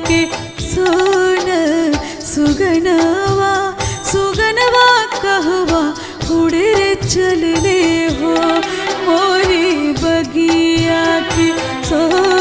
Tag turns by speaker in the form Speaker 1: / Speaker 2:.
Speaker 1: के सोन सुगनवा सुगनवा कहवा उड़े रे चलले हो मोरी बगिया के सोन